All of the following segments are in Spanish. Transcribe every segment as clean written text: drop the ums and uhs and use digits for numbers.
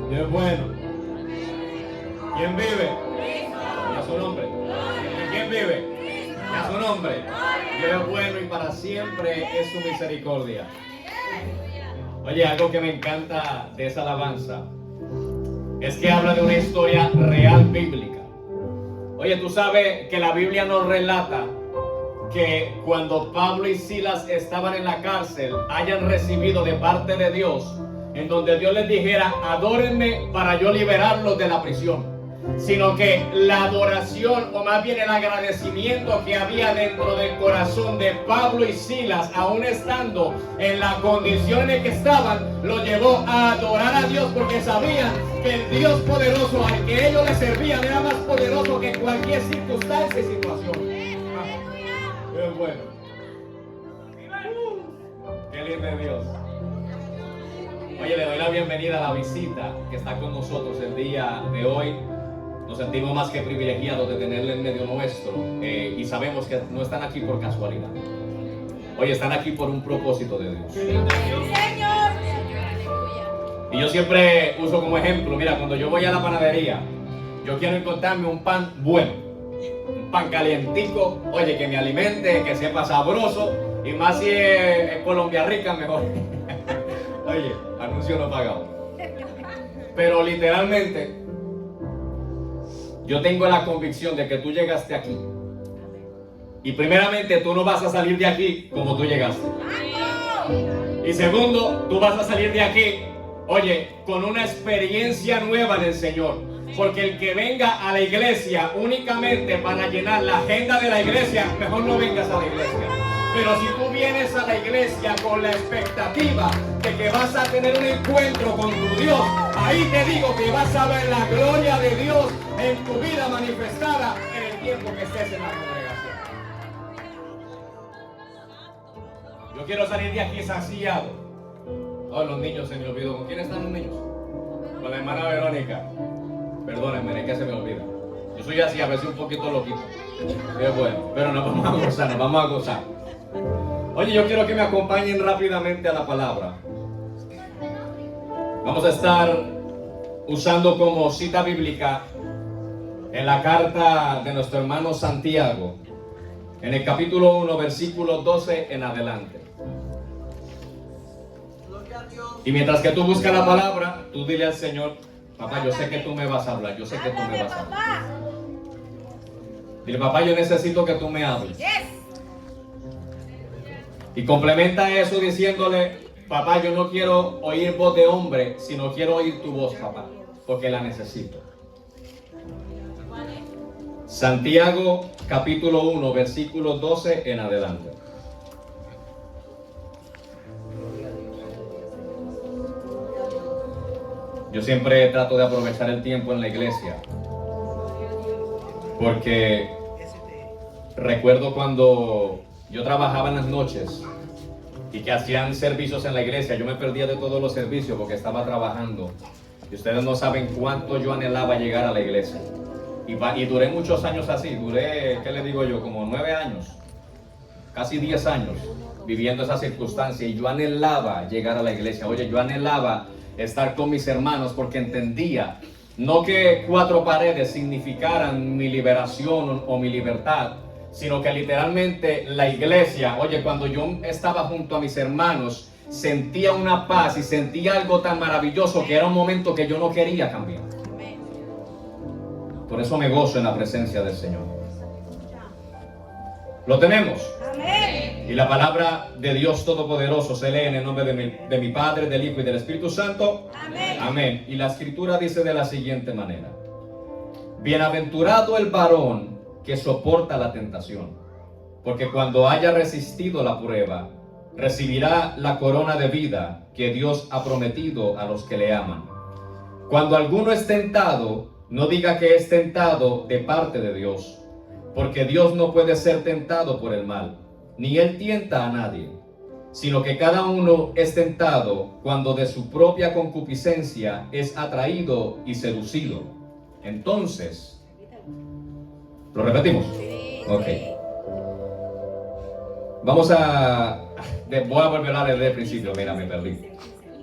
Dios es bueno. ¿Quién vive? Y a su nombre. ¿Quién vive? Y a su nombre. Dios es bueno y para siempre es su misericordia. Oye, algo que me encanta de esa alabanza es que habla de una historia real bíblica. Oye, tú sabes que la Biblia nos relata que cuando Pablo y Silas estaban en la cárcel, hayan recibido de parte de Dios, en donde Dios les dijera, adórenme para yo liberarlos de la prisión. Sino que la adoración, o más bien el agradecimiento que había dentro del corazón de Pablo y Silas, aún estando en la condición en que estaban, lo llevó a adorar a Dios, porque sabían que el Dios poderoso al que ellos le servían era más poderoso que cualquier circunstancia y situación. Qué bueno. Qué lindo es Dios. Oye, le doy la bienvenida a la visita que está con nosotros el día de hoy. Nos sentimos más que privilegiados de tenerle en medio nuestro y sabemos que no están aquí por casualidad. Oye, están aquí por un propósito de Dios. Y yo siempre uso como ejemplo, mira, cuando yo voy a la panadería, yo quiero encontrarme un pan bueno, un pan calientico, oye, que me alimente, que sepa sabroso, y más si es Colombia Rica, mejor. Oye, anuncio no pagado. Pero literalmente, yo tengo la convicción de que tú llegaste aquí. Y primeramente, tú no vas a salir de aquí como tú llegaste. Y segundo, tú vas a salir de aquí, oye, con una experiencia nueva del Señor. Porque el que venga a la iglesia únicamente para llenar la agenda de la iglesia, mejor no vengas a la iglesia. Pero si tú vienes a la iglesia con la expectativa de que vas a tener un encuentro con tu Dios, ahí te digo que vas a ver la gloria de Dios en tu vida manifestada en el tiempo que estés en la congregación. Yo quiero salir de aquí saciado. Oh, los niños se me olvidó. ¿Con quién están los niños? Con la hermana Verónica. Perdónenme, es que se me olvida. Yo soy así, a veces un poquito loquito. Qué bueno, pero nos vamos a gozar, nos vamos a gozar. Oye, yo quiero que me acompañen rápidamente a la palabra. Vamos a estar usando como cita bíblica en la carta de nuestro hermano Santiago, en el capítulo 1, versículo 12 en adelante. Y mientras que tú buscas la palabra, tú dile al Señor, papá, yo sé que tú me vas a hablar, yo sé que tú me vas a hablar. Dile, papá, yo necesito que tú me hables. Y complementa eso diciéndole, papá, yo no quiero oír voz de hombre, sino quiero oír tu voz, papá, porque la necesito. Santiago capítulo 1, versículo 12 en adelante. Yo siempre trato de aprovechar el tiempo en la iglesia, porque recuerdo cuando yo trabajaba en las noches y que hacían servicios en la iglesia. Yo me perdía de todos los servicios porque estaba trabajando. Y ustedes no saben cuánto yo anhelaba llegar a la iglesia. Y duré muchos años así. Duré, ¿qué le digo yo? Como 9 años. Casi 10 años viviendo esa circunstancia. Y yo anhelaba llegar a la iglesia. Oye, yo anhelaba estar con mis hermanos porque entendía no que 4 paredes significaran mi liberación o mi libertad, sino que literalmente la iglesia, oye, cuando yo estaba junto a mis hermanos, sentía una paz y sentía algo tan maravilloso que era un momento que yo no quería cambiar. Por eso me gozo en la presencia del Señor. ¿Lo tenemos? Y la palabra de Dios Todopoderoso se lee en el nombre de mi Padre, del Hijo y del Espíritu Santo. Amén. Y la Escritura dice de la siguiente manera: bienaventurado el varón que soporta la tentación, porque cuando haya resistido la prueba, recibirá la corona de vida que Dios ha prometido a los que le aman. Cuando alguno es tentado, no diga que es tentado de parte de Dios, porque Dios no puede ser tentado por el mal, ni Él tienta a nadie, sino que cada uno es tentado cuando de su propia concupiscencia es atraído y seducido. Entonces, ¿lo repetimos? Ok. Voy a volver a leer desde el principio. Mira, me perdí.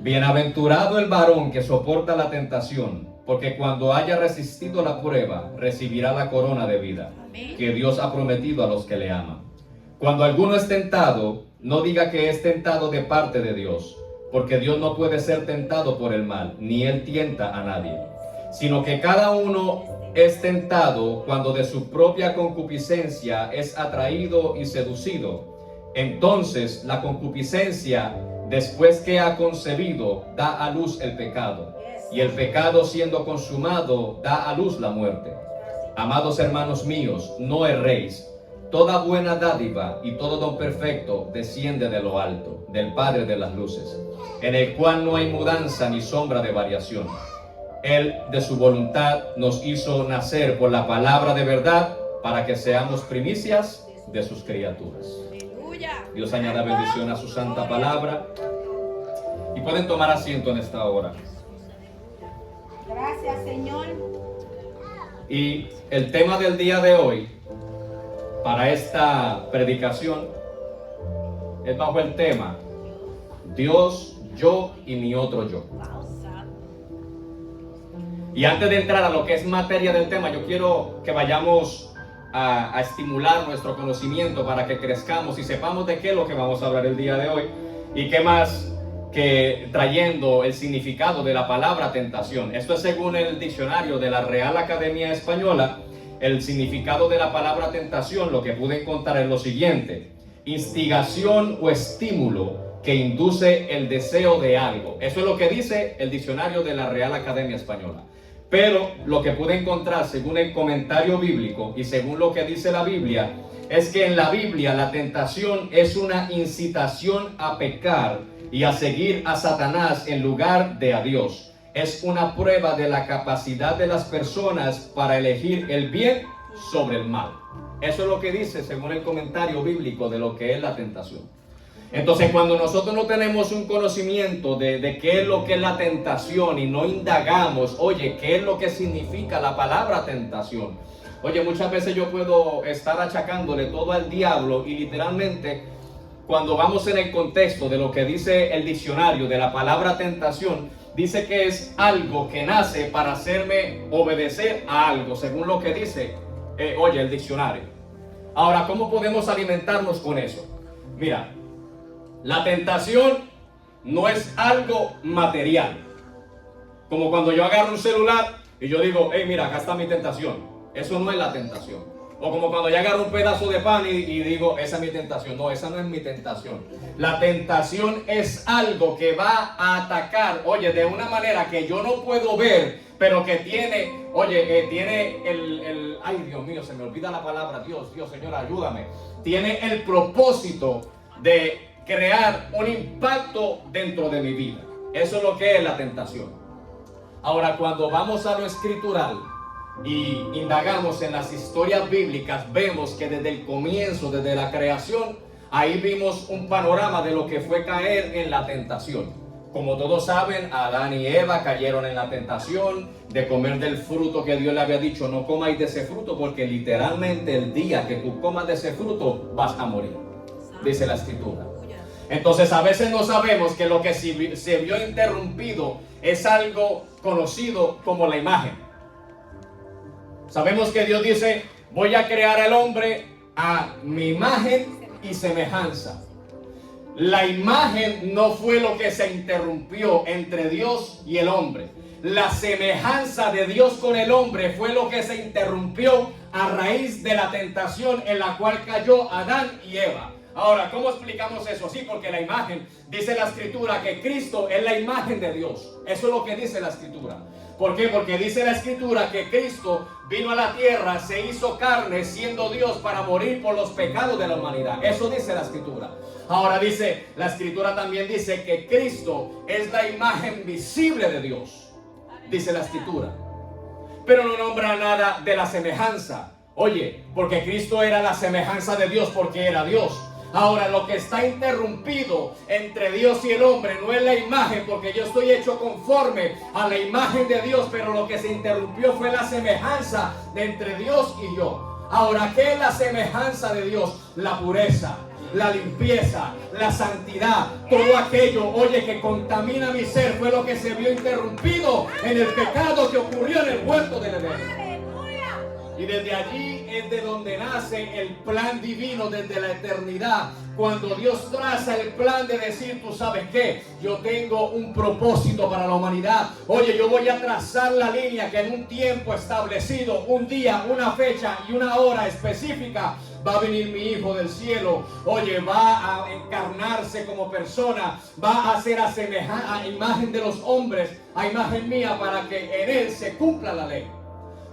Bienaventurado el varón que soporta la tentación, porque cuando haya resistido la prueba, recibirá la corona de vida que Dios ha prometido a los que le aman. Cuando alguno es tentado, no diga que es tentado de parte de Dios, porque Dios no puede ser tentado por el mal, ni él tienta a nadie, sino que cada uno es tentado cuando de su propia concupiscencia es atraído y seducido. Entonces la concupiscencia, después que ha concebido, da a luz el pecado, y el pecado, siendo consumado, da a luz la muerte. Amados hermanos míos, no erréis. Toda buena dádiva y todo don perfecto desciende de lo alto, del Padre de las luces, en el cual no hay mudanza ni sombra de variación. Él de su voluntad nos hizo nacer por la palabra de verdad, para que seamos primicias de sus criaturas. Dios añada bendición a su santa palabra. Y pueden tomar asiento en esta hora. Gracias, Señor. Y el tema del día de hoy, para esta predicación, es bajo el tema Dios, yo y mi otro yo. Y antes de entrar a lo que es materia del tema, yo quiero que vayamos a estimular nuestro conocimiento para que crezcamos y sepamos de qué es lo que vamos a hablar el día de hoy. Y qué más que trayendo el significado de la palabra tentación. Esto es según el diccionario de la Real Academia Española. El significado de la palabra tentación, lo que pude encontrar es lo siguiente: instigación o estímulo que induce el deseo de algo. Eso es lo que dice el diccionario de la Real Academia Española. Pero lo que pude encontrar según el comentario bíblico y según lo que dice la Biblia, es que en la Biblia la tentación es una incitación a pecar y a seguir a Satanás en lugar de a Dios. Es una prueba de la capacidad de las personas para elegir el bien sobre el mal. Eso es lo que dice según el comentario bíblico de lo que es la tentación. Entonces, cuando nosotros no tenemos un conocimiento de qué es lo que es la tentación y no indagamos, oye, qué es lo que significa la palabra tentación. Oye, muchas veces yo puedo estar achacándole todo al diablo y literalmente, cuando vamos en el contexto de lo que dice el diccionario de la palabra tentación, dice que es algo que nace para hacerme obedecer a algo, según lo que dice, oye, el diccionario. Ahora, ¿cómo podemos alimentarnos con eso? Mira, la tentación no es algo material. Como cuando yo agarro un celular y yo digo, hey, mira, acá está mi tentación. Eso no es la tentación. O como cuando yo agarro un pedazo de pan y digo, esa es mi tentación. No, esa no es mi tentación. La tentación es algo que va a atacar, oye, de una manera que yo no puedo ver, pero que tiene, oye, tiene ay, Dios mío, se me olvida la palabra, Dios, Señor, ayúdame. Tiene el propósito de crear un impacto dentro de mi vida. Eso es lo que es la tentación. Ahora, cuando vamos a lo escritural y indagamos en las historias bíblicas, vemos que desde el comienzo, desde la creación, ahí vimos un panorama de lo que fue caer en la tentación. Como todos saben, Adán y Eva cayeron en la tentación de comer del fruto que Dios le había dicho, no comáis de ese fruto, porque literalmente el día que tú comas de ese fruto vas a morir, dice la escritura. Entonces a veces no sabemos que lo que se vio interrumpido es algo conocido como la imagen. Sabemos que Dios dice, voy a crear al hombre a mi imagen y semejanza. La imagen no fue lo que se interrumpió entre Dios y el hombre. La semejanza de Dios con el hombre fue lo que se interrumpió a raíz de la tentación en la cual cayó Adán y Eva. Ahora, ¿cómo explicamos eso? Sí, porque la imagen, dice la escritura que Cristo es la imagen de Dios. Eso es lo que dice la escritura. ¿Por qué? Porque dice la escritura que Cristo vino a la tierra, se hizo carne siendo Dios para morir por los pecados de la humanidad. Eso dice la escritura. Ahora dice, la escritura también dice que Cristo es la imagen visible de Dios. Dice la escritura. Pero no nombra nada de la semejanza. Oye, porque Cristo era la semejanza de Dios porque era Dios. Ahora, lo que está interrumpido entre Dios y el hombre no es la imagen, porque yo estoy hecho conforme a la imagen de Dios, pero lo que se interrumpió fue la semejanza de entre Dios y yo. Ahora, ¿qué es la semejanza de Dios? La pureza. la limpieza, la santidad, todo aquello, oye, que contamina mi ser, fue lo que se vio interrumpido en el pecado que ocurrió en el huerto del Edén. Y desde allí es de donde nace el plan divino desde la eternidad. Cuando Dios traza el plan de decir, tú sabes qué, yo tengo un propósito para la humanidad. Oye, yo voy a trazar la línea que en un tiempo establecido, un día, una fecha y una hora específica, va a venir mi Hijo del cielo. Oye, va a encarnarse como persona, va a ser a imagen de los hombres, a imagen mía, para que en Él se cumpla la ley.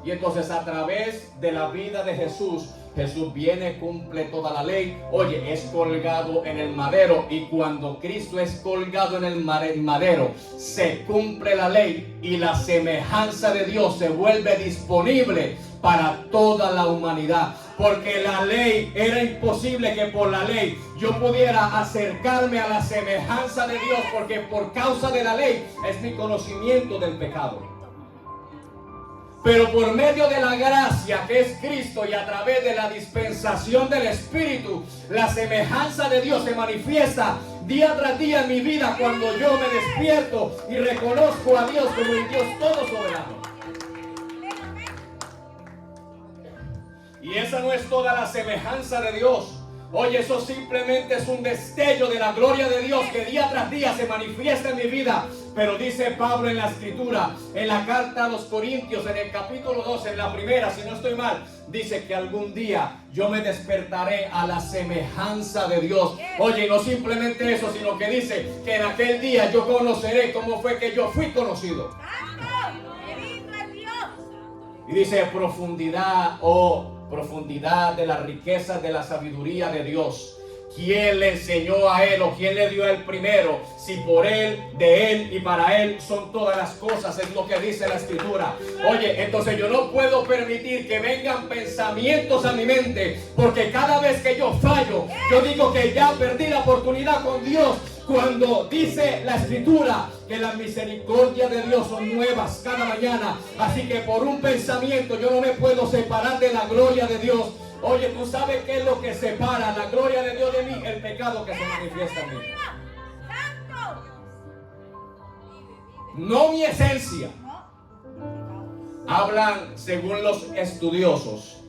Y entonces a través de la vida de Jesús, Jesús viene, cumple toda la ley. Oye, es colgado en el madero. Y cuando Cristo es colgado en el madero, se cumple la ley y la semejanza de Dios se vuelve disponible para toda la humanidad. Porque la ley, era imposible que por la ley yo pudiera acercarme a la semejanza de Dios, porque por causa de la ley es mi conocimiento del pecado. Pero por medio de la gracia que es Cristo y a través de la dispensación del Espíritu, la semejanza de Dios se manifiesta día tras día en mi vida cuando yo me despierto y reconozco a Dios como el Dios todo soberano. Y esa no es toda la semejanza de Dios. Oye, eso simplemente es un destello de la gloria de Dios que día tras día se manifiesta en mi vida. Pero dice Pablo en la Escritura, en la carta a los Corintios, en el capítulo 2, en la primera, si no estoy mal, dice que algún día yo me despertaré a la semejanza de Dios. Oye, no simplemente eso, sino que dice que en aquel día yo conoceré cómo fue que yo fui conocido. Y dice profundidad de las riquezas de la sabiduría de Dios. ¿Quién le enseñó a él o quién le dio a él primero? Si por él, de él y para él son todas las cosas, es lo que dice la Escritura. Oye, entonces yo no puedo permitir que vengan pensamientos a mi mente, porque cada vez que yo fallo, yo digo que ya perdí la oportunidad con Dios. Cuando dice la Escritura que las misericordias de Dios son nuevas cada mañana, así que por un pensamiento yo no me puedo separar de la gloria de Dios. Oye, ¿tú sabes qué es lo que separa la gloria de Dios de mí? El pecado que se manifiesta en mí. No mi esencia. Hablan según los estudiosos.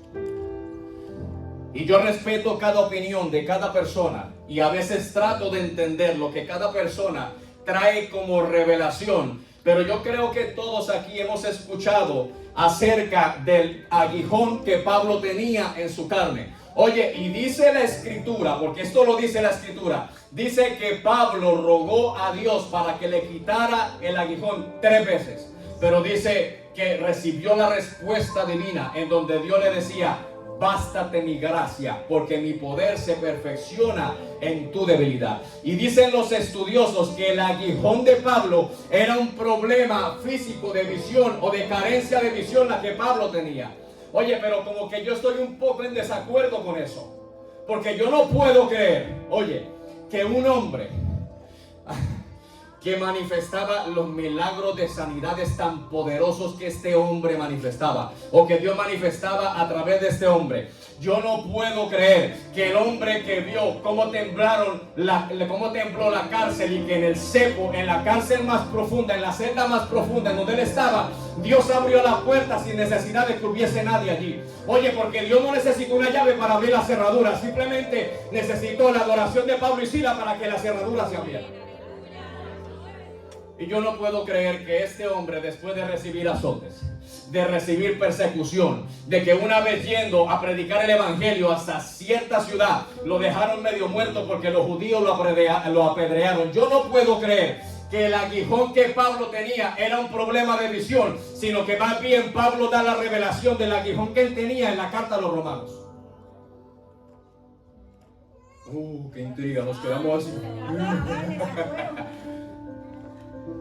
Y yo respeto cada opinión de cada persona. Y a veces trato de entender lo que cada persona trae como revelación. Pero yo creo que todos aquí hemos escuchado acerca del aguijón que Pablo tenía en su carne. Oye, y dice la Escritura, porque esto lo dice la Escritura, dice que Pablo rogó a Dios para que le quitara el aguijón 3 veces. Pero dice que recibió la respuesta divina en donde Dios le decía: bástate mi gracia, porque mi poder se perfecciona en tu debilidad. Y dicen los estudiosos que el aguijón de Pablo era un problema físico de visión o de carencia de visión la que Pablo tenía. Oye, pero como que yo estoy un poco en desacuerdo con eso, porque yo no puedo creer, oye, que un hombre que manifestaba los milagros de sanidades tan poderosos que este hombre manifestaba, o que Dios manifestaba a través de este hombre. Yo no puedo creer que el hombre que vio cómo tembló la cárcel, y que en el cepo, en la cárcel más profunda, en la celda más profunda en donde él estaba, Dios abrió la puerta sin necesidad de que hubiese nadie allí. Oye, porque Dios no necesitó una llave para abrir la cerradura, simplemente necesitó la adoración de Pablo y Silas para que la cerradura se abriera. Y yo no puedo creer que este hombre, después de recibir azotes, de recibir persecución, de que una vez yendo a predicar el evangelio hasta cierta ciudad, lo dejaron medio muerto porque los judíos lo apedrearon. Yo no puedo creer que el aguijón que Pablo tenía era un problema de visión, sino que más bien Pablo da la revelación del aguijón que él tenía en la carta a los romanos. Qué intriga, nos quedamos así.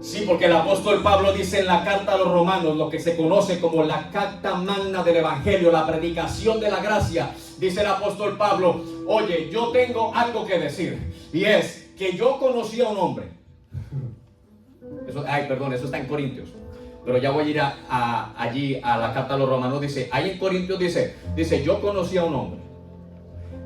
Sí, porque el apóstol Pablo dice en la carta a los romanos, lo que se conoce como la carta magna del evangelio, la predicación de la gracia. Dice el apóstol Pablo: oye, yo tengo algo que decir, y es que yo conocí a un hombre. Eso está en Corintios, pero ya voy a ir allí a la carta a los romanos. Dice, ahí en Corintios dice, yo conocí a un hombre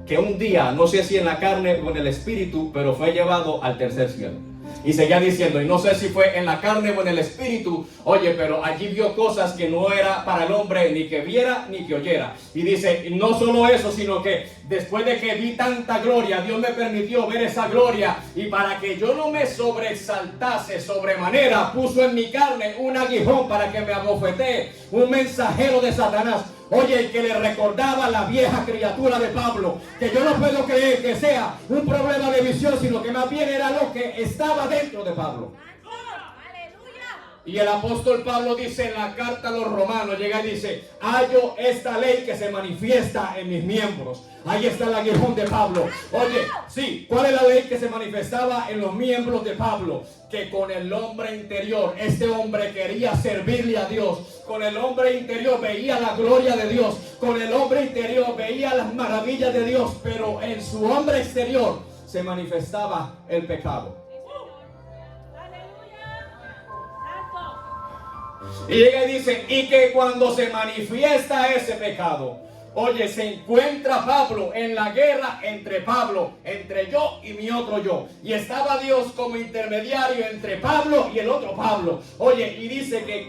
que un día, no sé si en la carne o en el espíritu, pero fue llevado al tercer cielo. Y seguía diciendo, y no sé si fue en la carne o en el espíritu, oye, pero allí vio cosas que no era para el hombre ni que viera ni que oyera. Y dice, y no solo eso, sino que después de que vi tanta gloria, Dios me permitió ver esa gloria, y para que yo no me sobreexaltase sobremanera, puso en mi carne un aguijón para que me abofetee, un mensajero de Satanás. Oye, el que le recordaba la vieja criatura de Pablo, que yo no puedo creer que sea un problema de visión, sino que más bien era lo que estaba dentro de Pablo. Y el apóstol Pablo dice en la carta a los romanos, llega y dice, hallo esta ley que se manifiesta en mis miembros. Ahí está el aguijón de Pablo. Oye, sí, ¿cuál es la ley que se manifestaba en los miembros de Pablo? Que con el hombre interior, este hombre quería servirle a Dios. Con el hombre interior veía la gloria de Dios. Con el hombre interior veía las maravillas de Dios. Pero en su hombre exterior se manifestaba el pecado. Y llega y dice, y que cuando se manifiesta ese pecado, oye, se encuentra Pablo en la guerra entre Pablo, entre yo y mi otro yo. Y estaba Dios como intermediario entre Pablo y el otro Pablo. Oye, y dice que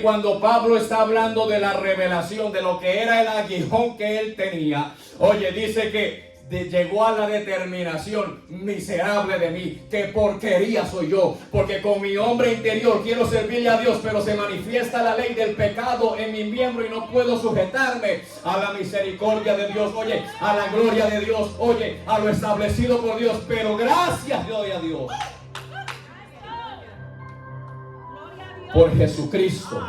cuando Pablo está hablando de la revelación, de lo que era el aguijón que él tenía, oye, dice que llegó a la determinación, miserable de mí, qué porquería soy yo, porque con mi hombre interior quiero servirle a Dios, pero se manifiesta la ley del pecado en mi miembro y no puedo sujetarme a la misericordia de Dios, oye, a la gloria de Dios, oye, a lo establecido por Dios, pero gracias doy a Dios por Jesucristo,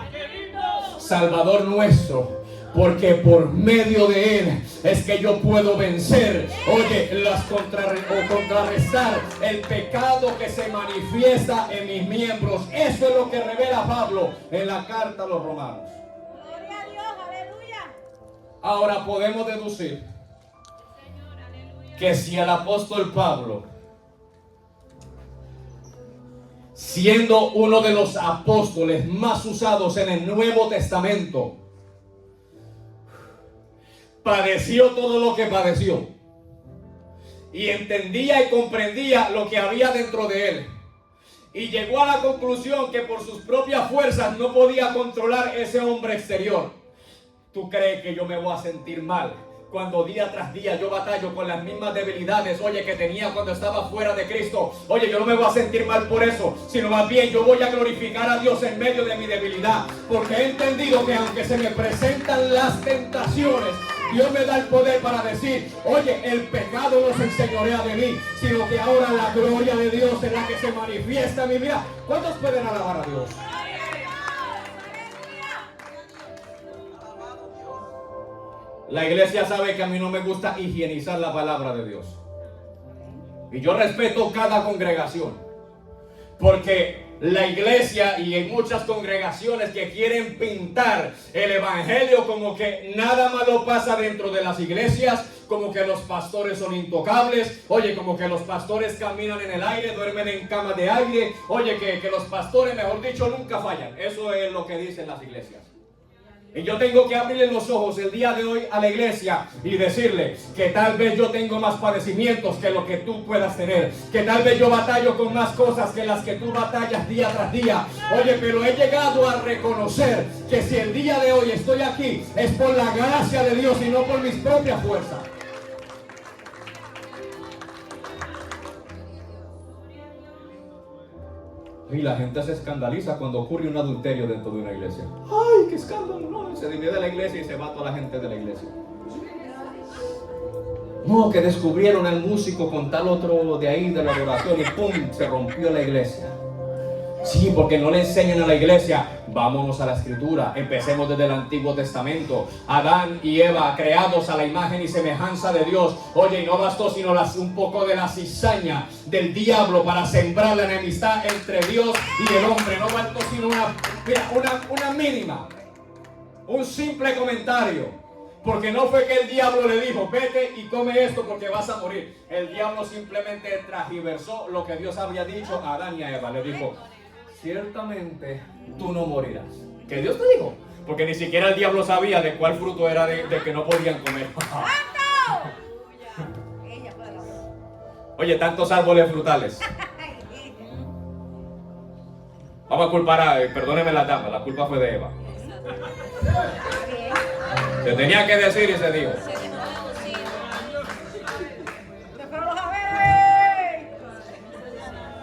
Salvador nuestro. Porque por medio de Él es que yo puedo vencer, oye, contrarrestar el pecado que se manifiesta en mis miembros. Eso es lo que revela Pablo en la carta a los romanos. Gloria a Dios, aleluya. Ahora podemos deducir que si el apóstol Pablo, siendo uno de los apóstoles más usados en el Nuevo Testamento, padeció todo lo que padeció y entendía y comprendía lo que había dentro de él, y llegó a la conclusión que por sus propias fuerzas no podía controlar ese hombre exterior. ¿Tú crees que yo me voy a sentir mal cuando día tras día yo batallo con las mismas debilidades, oye, que tenía cuando estaba fuera de Cristo? Oye, yo no me voy a sentir mal por eso, sino más bien yo voy a glorificar a Dios en medio de mi debilidad, porque he entendido que aunque se me presentan las tentaciones, Dios me da el poder para decir, oye, el pecado no se enseñorea de mí, sino que ahora la gloria de Dios es la que se manifiesta en mi vida. ¿Cuántos pueden alabar a Dios? La iglesia sabe que a mí no me gusta higienizar la palabra de Dios. Y yo respeto cada congregación, porque la iglesia y en muchas congregaciones que quieren pintar el evangelio como que nada malo pasa dentro de las iglesias, como que los pastores son intocables, oye, como que los pastores caminan en el aire, duermen en camas de aire, oye, que los pastores, mejor dicho, nunca fallan. Eso es lo que dicen las iglesias. Y yo tengo que abrirle los ojos el día de hoy a la iglesia y decirle que tal vez yo tengo más padecimientos que lo que tú puedas tener, que tal vez yo batallo con más cosas que las que tú batallas día tras día. Oye, pero he llegado a reconocer que si el día de hoy estoy aquí es por la gracia de Dios y no por mis propias fuerzas. Y la gente se escandaliza cuando ocurre un adulterio dentro de una iglesia. ¡Ay, qué escándalo! No, se divide la iglesia y se va toda la gente de la iglesia. No, que descubrieron al músico con tal otro de ahí de la adoración y ¡pum! Se rompió la iglesia. Sí, porque no le enseñan a la iglesia. Vámonos a la escritura, empecemos desde el Antiguo Testamento. Adán y Eva, creados a la imagen y semejanza de Dios. Oye, y no bastó sino un poco de la cizaña del diablo para sembrar la enemistad entre Dios y el hombre. No bastó sino una mínima, un simple comentario. Porque no fue que el diablo le dijo, vete y come esto porque vas a morir. El diablo simplemente transgiversó lo que Dios había dicho a Adán y a Eva. Le dijo, ciertamente tú no morirás. ¿Qué Dios te dijo? Porque ni siquiera el diablo sabía de cuál fruto era de que no podían comer. Oye, tantos árboles frutales. Vamos a culpar perdóneme la dama, la culpa fue de Eva. Se tenía que decir y se dijo.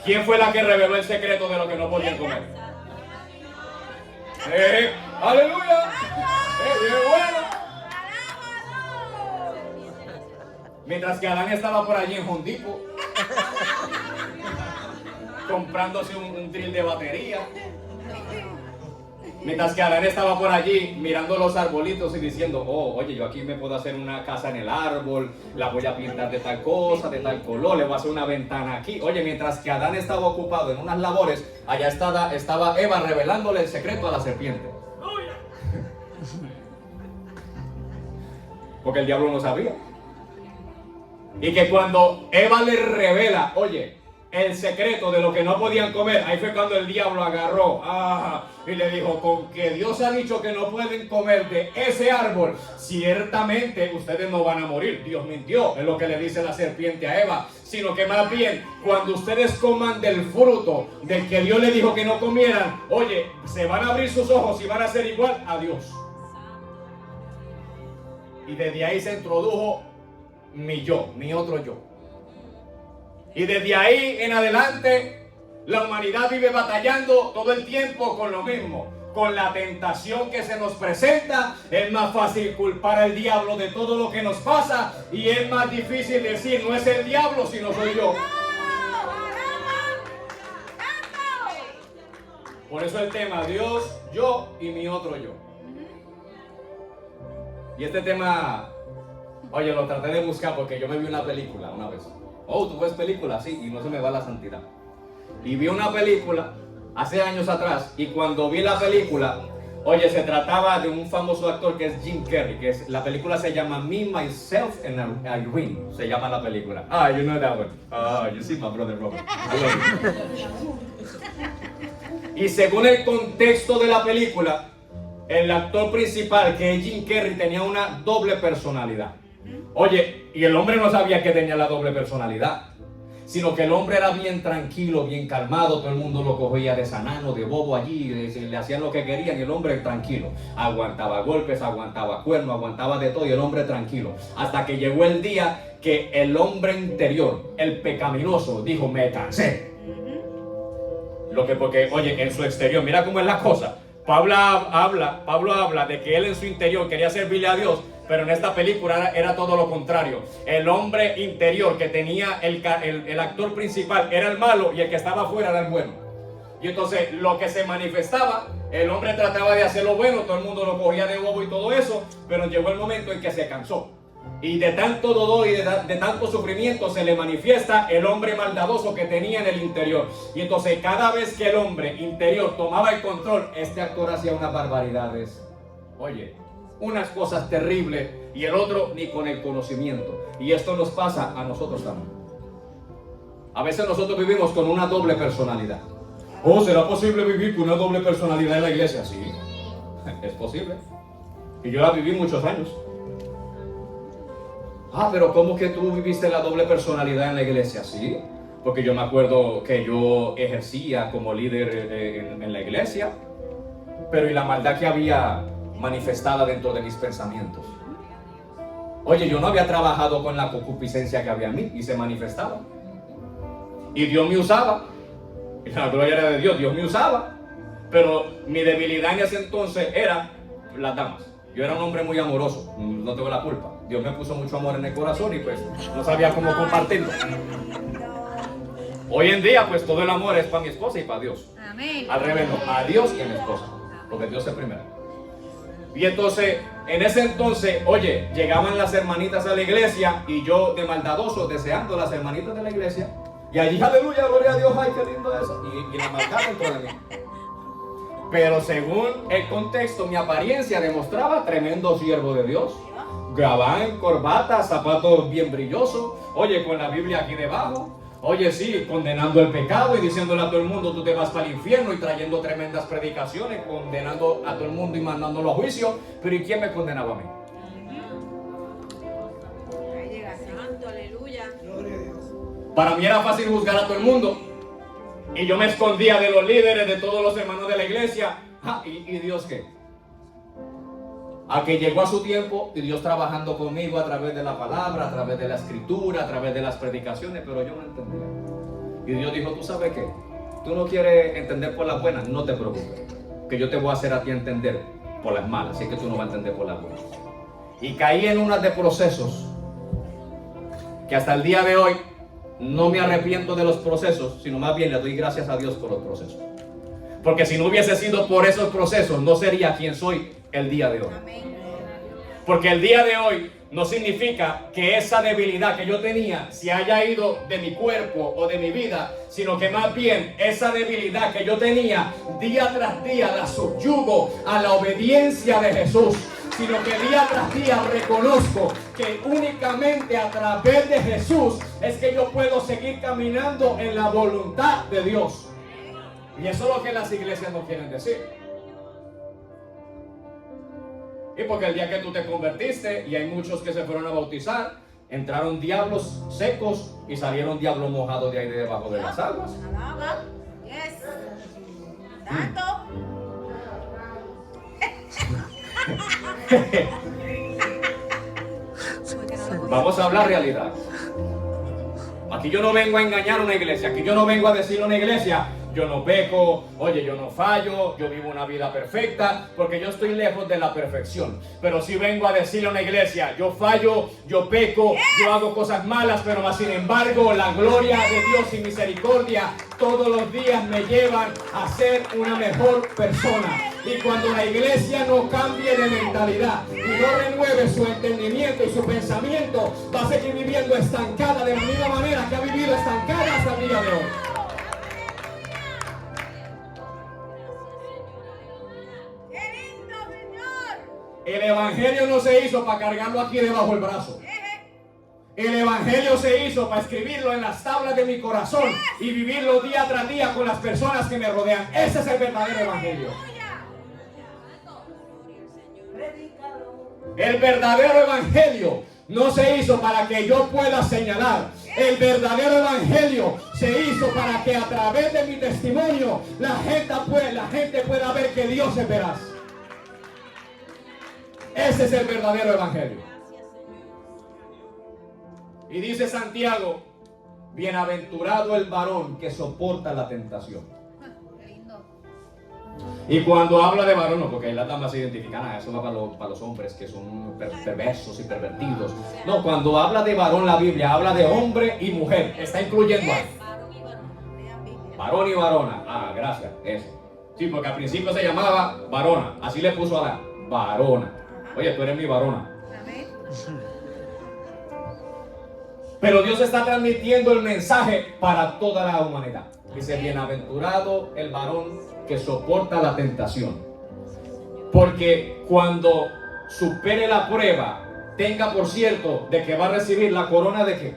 ¿Quién fue la que reveló el secreto de lo que no podían comer? ¡Aleluya! Bueno. Mientras que Adán estaba por allí en Home Depot, comprándose un drill de batería. Mientras que Adán estaba por allí mirando los arbolitos y diciendo, oh, oye, yo aquí me puedo hacer una casa en el árbol, la voy a pintar de tal cosa, de tal color, le voy a hacer una ventana aquí. Oye, mientras que Adán estaba ocupado en unas labores, allá estaba Eva revelándole el secreto a la serpiente. Porque el diablo no sabía. Y que cuando Eva le revela, oye, el secreto de lo que no podían comer, ahí fue cuando el diablo agarró y le dijo, con que Dios ha dicho que no pueden comer de ese árbol, ciertamente ustedes no van a morir. Dios mintió, es lo que le dice la serpiente a Eva, sino que más bien cuando ustedes coman del fruto del que Dios le dijo que no comieran, oye, se van a abrir sus ojos y van a ser igual a Dios. Y desde ahí se introdujo mi otro yo. Y desde ahí en adelante, la humanidad vive batallando todo el tiempo con lo mismo, con la tentación que se nos presenta. Es más fácil culpar al diablo de todo lo que nos pasa y es más difícil decir, no es el diablo, sino soy yo. Por eso el tema, Dios, yo y mi otro yo. Y este tema, oye, lo traté de buscar porque yo me vi una película una vez. Oh, ¿tú ves películas? Sí, y no se me va la santidad. Y vi una película hace años atrás, y cuando vi la película, oye, se trataba de un famoso actor que es Jim Carrey, la película se llama Me, Myself and Irene, se llama la película. You know that one. You see my brother Robert. Y según el contexto de la película, el actor principal, que es Jim Carrey, tenía una doble personalidad. Oye, y el hombre no sabía que tenía la doble personalidad, sino que el hombre era bien tranquilo, bien calmado, todo el mundo lo cogía de sanano, de bobo allí, le hacían lo que querían y el hombre tranquilo, aguantaba golpes, aguantaba cuernos, aguantaba de todo y el hombre tranquilo, hasta que llegó el día que el hombre interior, el pecaminoso, dijo, me cansé. Porque, oye, en su exterior, mira cómo es la cosa. Pablo habla de que él en su interior quería servirle a Dios, pero en esta película era todo lo contrario. El hombre interior que tenía el actor principal era el malo y el que estaba afuera era el bueno. Y entonces lo que se manifestaba, el hombre trataba de hacer lo bueno, todo el mundo lo cogía de bobo y todo eso, pero llegó el momento en que se cansó. Y de tanto dolor y de tanto sufrimiento se le manifiesta el hombre maldadoso que tenía en el interior. Y entonces cada vez que el hombre interior tomaba el control, este actor hacía unas barbaridades. Oye, unas cosas terribles, y el otro ni con el conocimiento. Y esto nos pasa a nosotros también. A veces nosotros vivimos con una doble personalidad. Oh, ¿será posible vivir con una doble personalidad en la iglesia? Sí, es posible. Y yo la viví muchos años. Pero ¿cómo que tú viviste la doble personalidad en la iglesia? Sí, porque yo me acuerdo que yo ejercía como líder en la iglesia, pero y la maldad que había manifestada dentro de mis pensamientos. Oye, yo no había trabajado con la concupiscencia que había en mí y se manifestaba. Y Dios me usaba, y la gloria era de Dios, Dios me usaba, pero mi debilidad en ese entonces era las damas. Yo era un hombre muy amoroso, no tengo la culpa. Dios me puso mucho amor en el corazón y pues no sabía cómo compartirlo. Hoy en día pues todo el amor es para mi esposa y para Dios. Amén. Al revés, no, a Dios y a mi esposa, porque Dios es primero. Y entonces, en ese entonces, oye, llegaban las hermanitas a la iglesia y yo de maldadoso deseando las hermanitas de la iglesia. Y allí, aleluya, gloria a Dios, ay, qué lindo eso. Y la maldad dentro de mí. Pero según el contexto, mi apariencia demostraba tremendo siervo de Dios. Gabán, corbata, zapatos bien brillosos. Oye, con la Biblia aquí debajo. Oye, sí, condenando el pecado y diciéndole a todo el mundo, tú te vas para el infierno, y trayendo tremendas predicaciones, condenando a todo el mundo y mandándolo a juicio. Pero ¿y quién me condenaba a mí? Ahí llega, santo, aleluya. Gloria a Dios. Para mí era fácil juzgar a todo el mundo. Y yo me escondía de los líderes, de todos los hermanos de la iglesia. ¿Y Dios qué? A que llegó a su tiempo y Dios trabajando conmigo a través de la palabra, a través de la escritura, a través de las predicaciones, pero yo no entendía. Y Dios dijo, ¿tú sabes qué? Tú no quieres entender por las buenas, no te preocupes, que yo te voy a hacer a ti entender por las malas, así que tú no vas a entender por las buenas. Y caí en unas de procesos que hasta el día de hoy no me arrepiento de los procesos, sino más bien le doy gracias a Dios por los procesos. Porque si no hubiese sido por esos procesos, no sería quien soy el día de hoy. Porque el día de hoy no significa que esa debilidad que yo tenía se haya ido de mi cuerpo o de mi vida, sino que más bien esa debilidad que yo tenía día tras día la subyugo a la obediencia de Jesús. Sino que día tras día reconozco que únicamente a través de Jesús es que yo puedo seguir caminando en la voluntad de Dios. Y eso es lo que las iglesias no quieren decir. Y porque el día que tú te convertiste, y hay muchos que se fueron a bautizar, entraron diablos secos y salieron diablos mojados de ahí de debajo de las aguas. Alaba. Yes. Tanto. Vamos a hablar realidad. Aquí yo no vengo a engañar a una iglesia. Aquí yo no vengo a decirle a una iglesia, yo no peco, oye, yo no fallo, yo vivo una vida perfecta, porque yo estoy lejos de la perfección. Pero sí vengo a decirle a una iglesia, yo fallo, yo peco, yo hago cosas malas, pero más sin embargo la gloria de Dios y misericordia todos los días me llevan a ser una mejor persona. Y cuando la iglesia no cambie de mentalidad y no renueve su entendimiento y su pensamiento, va a seguir viviendo estancada de la misma manera que ha vivido estancada hasta el día de hoy. El evangelio no se hizo para cargarlo aquí debajo del brazo. El evangelio se hizo para escribirlo en las tablas de mi corazón y vivirlo día tras día con las personas que me rodean. Ese es el verdadero evangelio. El verdadero evangelio no se hizo para que yo pueda señalar. El verdadero evangelio se hizo para que a través de mi testimonio la gente pueda ver que Dios es veraz. Ese es el verdadero evangelio. Y dice Santiago, bienaventurado el varón que soporta la tentación. Y cuando habla de varón, no, porque ahí las damas se identifican, eso va para los hombres que son perversos y pervertidos. No, cuando habla de varón la Biblia, habla de hombre y mujer, está incluyendo ahí. Varón y varona, gracias, eso. Sí, porque al principio se llamaba varona, así le puso a la varona. Oye, tú eres mi varona. Pero Dios está transmitiendo el mensaje para toda la humanidad. Dice, bienaventurado el varón que soporta la tentación. Porque cuando supere la prueba, tenga por cierto de que va a recibir la corona de ¿qué?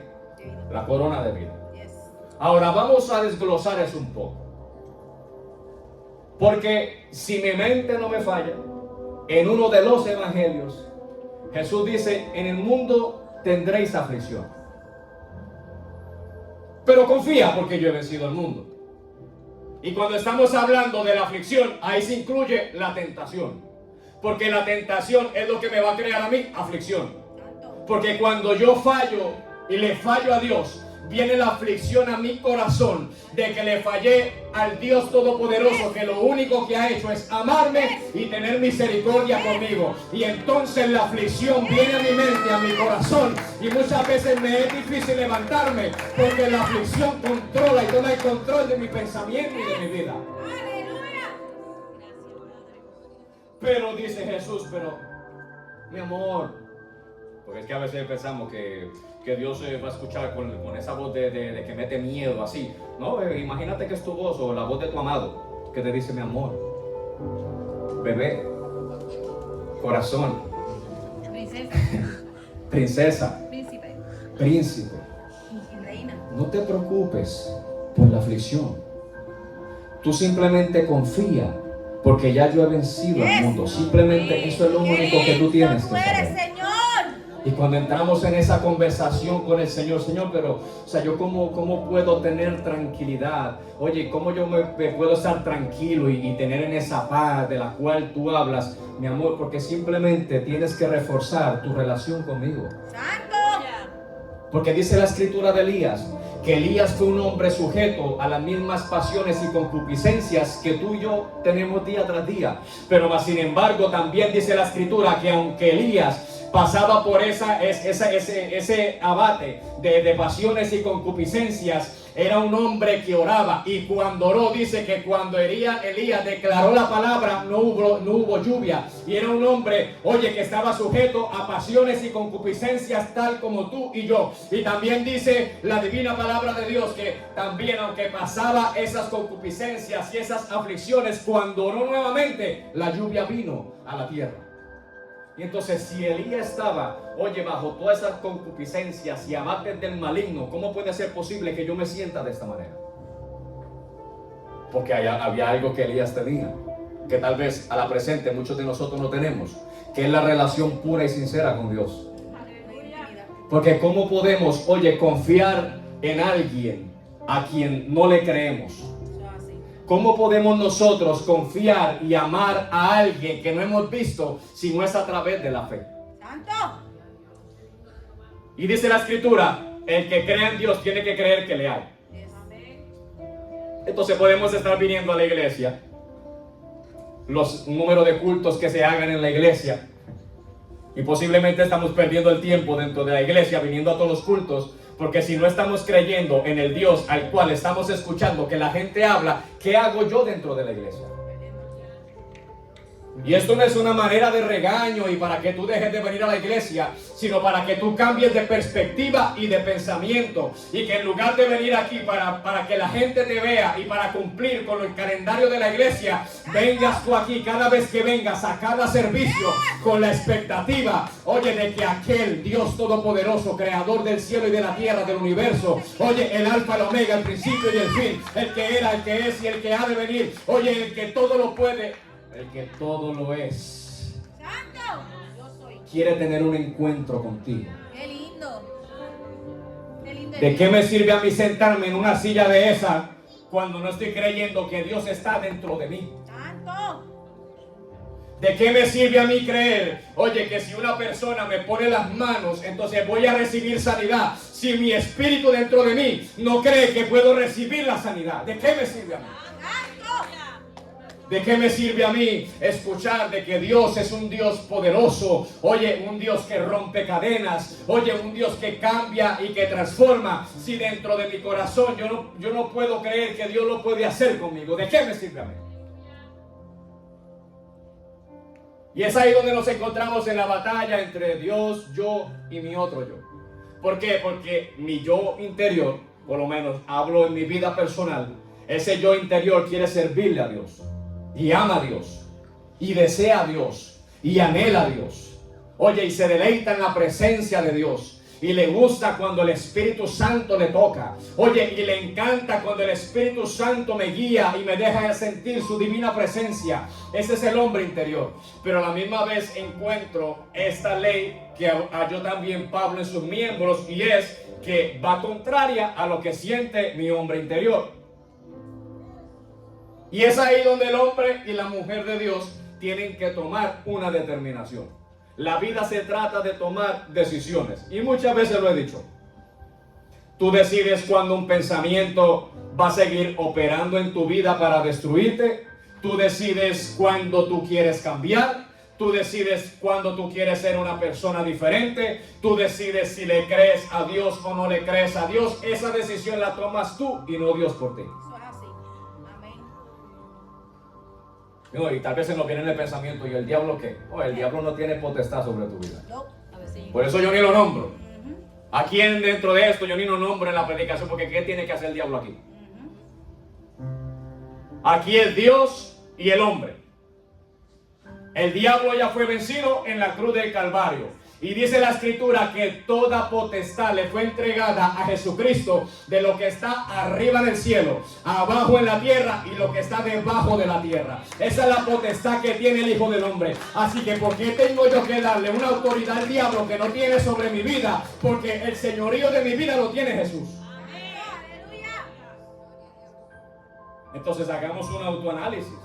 La corona de vida. Ahora vamos a desglosar eso un poco. Porque si mi mente no me falla, en uno de los evangelios, Jesús dice, en el mundo tendréis aflicción. Pero confía porque yo he vencido al mundo. Y cuando estamos hablando de la aflicción, ahí se incluye la tentación. Porque la tentación es lo que me va a crear a mí aflicción. Porque cuando yo fallo y le fallo a Dios, viene la aflicción a mi corazón de que le fallé al Dios Todopoderoso, que lo único que ha hecho es amarme y tener misericordia conmigo. Y entonces la aflicción viene a mi mente, a mi corazón, y muchas veces me es difícil levantarme porque la aflicción controla y toma el control de mi pensamiento y de mi vida. Pero dice Jesús, pero mi amor, porque es que a veces pensamos que Dios va a escuchar con esa voz de que mete miedo así. No, imagínate que es tu voz o la voz de tu amado que te dice, mi amor, bebé, corazón, Princesa. princesa, Príncipe. príncipe, Reina. no te preocupes por la aflicción. Tú simplemente confía, porque ya yo he vencido al mundo. Simplemente eso es lo único que tú tienes que saber. Y cuando entramos en esa conversación con el Señor, Señor, pero, o sea, yo cómo puedo tener tranquilidad. Oye, ¿cómo yo me puedo estar tranquilo y tener en esa paz de la cual tú hablas, mi amor? Porque simplemente tienes que reforzar tu relación conmigo. ¡Santo! Porque dice la escritura de Elías, que Elías fue un hombre sujeto a las mismas pasiones y concupiscencias que tú y yo tenemos día tras día. Pero más sin embargo también dice la escritura que aunque Elías pasaba por ese abate de pasiones y concupiscencias, era un hombre que oraba, y cuando oró, dice que cuando Elías declaró la palabra, no hubo lluvia, y era un hombre, oye, que estaba sujeto a pasiones y concupiscencias tal como tú y yo. Y también dice la divina palabra de Dios que también, aunque pasaba esas concupiscencias y esas aflicciones, cuando oró nuevamente, la lluvia vino a la tierra. Y entonces, si Elías estaba, oye, bajo todas esas concupiscencias y abates del maligno, ¿cómo puede ser posible que yo me sienta de esta manera? Porque había algo que Elías tenía, que tal vez a la presente muchos de nosotros no tenemos, que es la relación pura y sincera con Dios. Porque ¿cómo podemos, oye, confiar en alguien a quien no le creemos? ¿Cómo podemos nosotros confiar y amar a alguien que no hemos visto si no es a través de la fe? ¡Santo! Y dice la escritura, el que cree en Dios tiene que creer que le hay. Entonces podemos estar viniendo a la iglesia, los números de cultos que se hagan en la iglesia, y posiblemente estamos perdiendo el tiempo dentro de la iglesia viniendo a todos los cultos, porque si no estamos creyendo en el Dios al cual estamos escuchando que la gente habla, ¿qué hago yo dentro de la iglesia? Y esto no es una manera de regaño y para que tú dejes de venir a la iglesia, sino para que tú cambies de perspectiva y de pensamiento, y que en lugar de venir aquí para que la gente te vea y para cumplir con el calendario de la iglesia, vengas tú aquí cada vez que vengas a cada servicio con la expectativa, oye, de que aquel Dios todopoderoso, creador del cielo y de la tierra, del universo, oye, el alfa, el omega, el principio y el fin, el que era, el que es y el que ha de venir, oye, el que todo lo puede, el que todo lo es, ¡Santo! Yo soy. quiere tener un encuentro contigo. ¡Qué lindo! ¡Qué lindo! ¿De qué me sirve a mí sentarme en una silla de esa cuando no estoy creyendo que Dios está dentro de mí? ¡Santo! ¿De qué me sirve a mí creer, oye, que si una persona me pone las manos, entonces voy a recibir sanidad, si mi espíritu dentro de mí no cree que puedo recibir la sanidad? ¿De qué me sirve a mí? ¿De qué me sirve a mí escuchar de que Dios es un Dios poderoso? Oye, un Dios que rompe cadenas. Oye, un Dios que cambia y que transforma. Si dentro de mi corazón yo no puedo creer que Dios lo puede hacer conmigo, ¿de qué me sirve a mí? Y es ahí donde nos encontramos en la batalla entre Dios, yo y mi otro yo. ¿Por qué? Porque mi yo interior, por lo menos hablo en mi vida personal, ese yo interior quiere servirle a Dios. Y ama a Dios, y desea a Dios, y anhela a Dios. Oye, y se deleita en la presencia de Dios, y le gusta cuando el Espíritu Santo le toca. Oye, y le encanta cuando el Espíritu Santo me guía y me deja sentir su divina presencia. Ese es el hombre interior. Pero a la misma vez encuentro esta ley que halló también Pablo en sus miembros, y es que va contraria a lo que siente mi hombre interior. Y es ahí donde el hombre y la mujer de Dios tienen que tomar una determinación. La vida se trata de tomar decisiones. Y muchas veces lo he dicho. Tú decides cuando un pensamiento va a seguir operando en tu vida para destruirte. Tú decides cuando tú quieres cambiar. Tú decides cuando tú quieres ser una persona diferente. Tú decides si le crees a Dios o no le crees a Dios. Esa decisión la tomas tú y no Dios por ti. No, y tal vez se nos viene en el pensamiento, ¿y el diablo qué? Oh, el diablo no tiene potestad sobre tu vida. Por eso yo ni lo nombro. ¿A quién dentro de esto yo ni lo nombro en la predicación? Porque ¿qué tiene que hacer el diablo aquí? Aquí es Dios y el hombre. El diablo ya fue vencido en la cruz del Calvario. Y dice la escritura que toda potestad le fue entregada a Jesucristo, de lo que está arriba del cielo, abajo en la tierra y lo que está debajo de la tierra. Esa es la potestad que tiene el Hijo del Hombre. Así que ¿por qué tengo yo que darle una autoridad al diablo que no tiene sobre mi vida? Porque el señorío de mi vida lo tiene Jesús. Entonces hagamos un autoanálisis.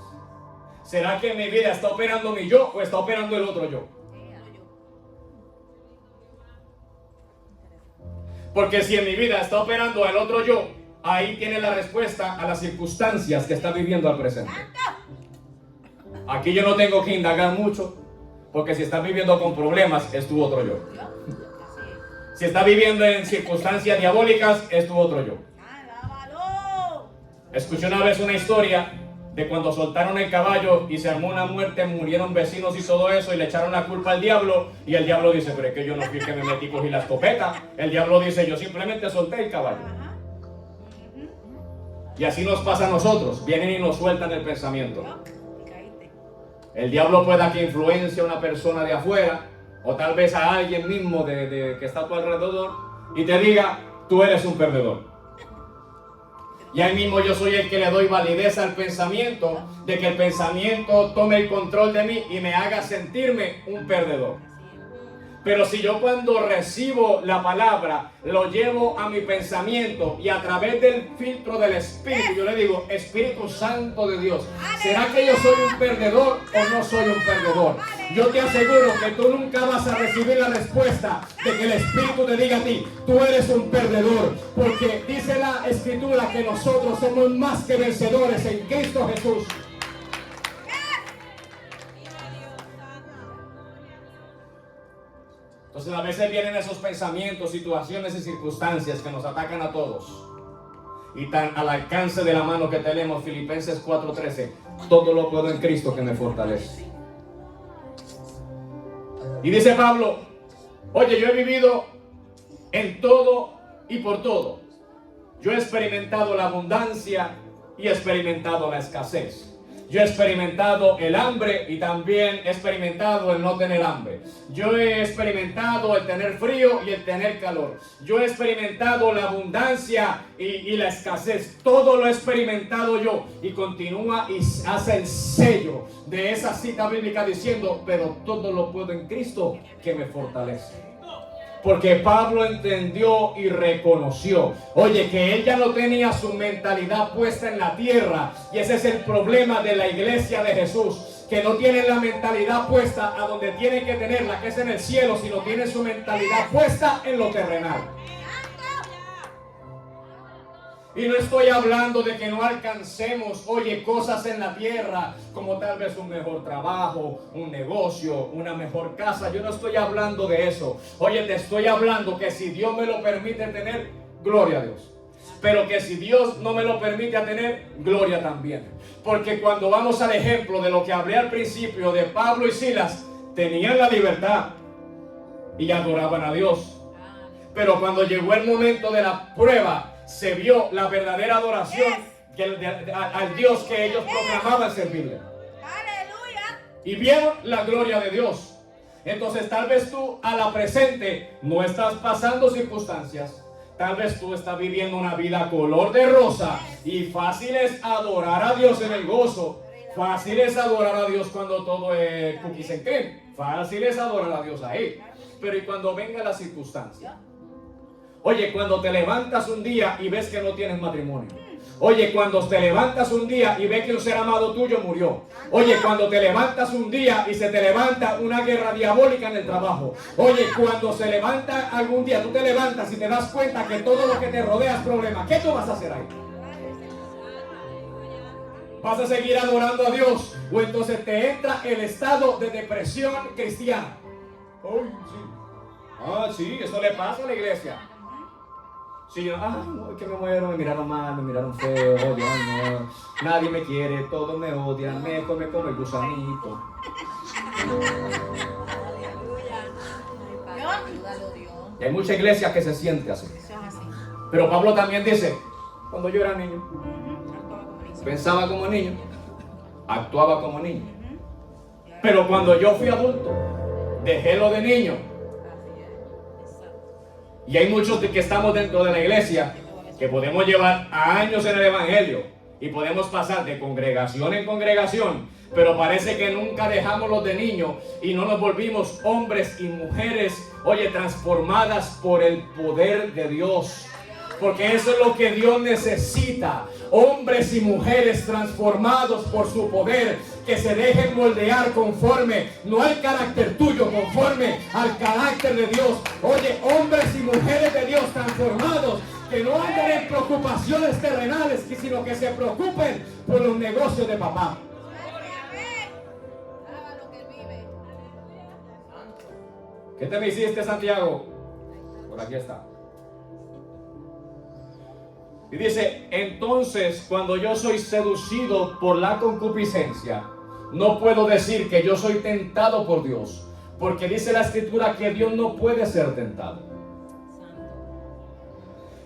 ¿Será que en mi vida está operando mi yo o está operando el otro yo? Porque si en mi vida está operando el otro yo, ahí tiene la respuesta a las circunstancias que está viviendo al presente. Aquí yo no tengo que indagar mucho, porque si estás viviendo con problemas, es tu otro yo. Si estás viviendo en circunstancias diabólicas, es tu otro yo. Escuché una vez una historia de cuando soltaron el caballo y se armó una muerte, murieron vecinos y todo eso, y le echaron la culpa al diablo, y el diablo dice, pero es que yo no fui el que me metí, cogí la escopeta. El diablo dice, yo simplemente solté el caballo. Y así nos pasa a nosotros, vienen y nos sueltan el pensamiento. El diablo pueda que influencie a una persona de afuera, o tal vez a alguien mismo que está a tu alrededor, y te diga, tú eres un perdedor. Y ahí mismo yo soy el que le doy validez al pensamiento, de que el pensamiento tome el control de mí y me haga sentirme un perdedor. Pero si yo cuando recibo la palabra lo llevo a mi pensamiento y a través del filtro del Espíritu, yo le digo, Espíritu Santo de Dios, ¿será que yo soy un perdedor o no soy un perdedor? Yo te aseguro que tú nunca vas a recibir la respuesta de que el Espíritu te diga a ti, tú eres un perdedor, porque dice la Escritura que nosotros somos más que vencedores en Cristo Jesús. Entonces a veces vienen esos pensamientos, situaciones y circunstancias que nos atacan a todos. Y tan al alcance de la mano que tenemos, Filipenses 4:13, todo lo puedo en Cristo que me fortalece. Y dice Pablo, oye, yo he vivido en todo y por todo. Yo he experimentado la abundancia y he experimentado la escasez. Yo he experimentado el hambre y también he experimentado el no tener hambre. Yo he experimentado el tener frío y el tener calor. Yo he experimentado la abundancia y la escasez. Todo lo he experimentado yo. Y continúa y hace el sello de esa cita bíblica diciendo, pero todo lo puedo en Cristo que me fortalece. Porque Pablo entendió y reconoció, oye, que él ya no tenía su mentalidad puesta en la tierra. Y ese es el problema de la iglesia de Jesús, que no tienen la mentalidad puesta a donde tienen que tenerla, que es en el cielo, sino tienen su mentalidad puesta en lo terrenal. Y no estoy hablando de que no alcancemos, oye, cosas en la tierra, como tal vez un mejor trabajo, un negocio, una mejor casa. Yo no estoy hablando de eso. Oye, te estoy hablando que si Dios me lo permite tener, gloria a Dios. Pero que si Dios no me lo permite tener, gloria también. Porque cuando vamos al ejemplo de lo que hablé al principio de Pablo y Silas, tenían la libertad y adoraban a Dios. Pero cuando llegó el momento de la prueba, se vio la verdadera adoración al Dios que ellos proclamaban servirle. Aleluya. Y vieron la gloria de Dios. Entonces tal vez tú a la presente no estás pasando circunstancias. Tal vez tú estás viviendo una vida color de rosa. Y fácil es adorar a Dios en el gozo. Fácil es adorar a Dios cuando todo es cookies and cream. Fácil es adorar a Dios ahí. Pero ¿y cuando venga la circunstancia? Oye, cuando te levantas un día y ves que no tienes matrimonio. Oye, cuando te levantas un día y ves que un ser amado tuyo murió. Oye, cuando te levantas un día y se te levanta una guerra diabólica en el trabajo. Oye, cuando se levanta algún día, tú te levantas y te das cuenta que todo lo que te rodea es problema. ¿Qué tú vas a hacer ahí? ¿Vas a seguir adorando a Dios? O entonces te entra el estado de depresión cristiana. Ay, sí. Ah, sí, eso le pasa a la iglesia. Sí, no, es que me muero, me miraron mal, me miraron feo, odio, no, nadie me quiere, todos me odian, me come como el gusanito. Y hay mucha iglesia que se siente así. Pero Pablo también dice, cuando yo era niño, pensaba como niño, actuaba como niño. Pero cuando yo fui adulto, dejé lo de niño Y hay muchos de que estamos dentro de la iglesia que podemos llevar años en el evangelio y podemos pasar de congregación en congregación, pero parece que nunca dejamos los de niños y no nos volvimos hombres y mujeres, oye, transformadas por el poder de Dios. Porque eso es lo que Dios necesita. Hombres y mujeres transformados por su poder, que se dejen moldear conforme, no al carácter tuyo, conforme al carácter de Dios. Oye, hombres y mujeres de Dios transformados, que no anden en preocupaciones terrenales, sino que se preocupen por los negocios de papá. ¿Qué te me hiciste, Santiago? Por aquí está. Y dice, entonces, cuando yo soy seducido por la concupiscencia, no puedo decir que yo soy tentado por Dios, porque dice la Escritura que Dios no puede ser tentado.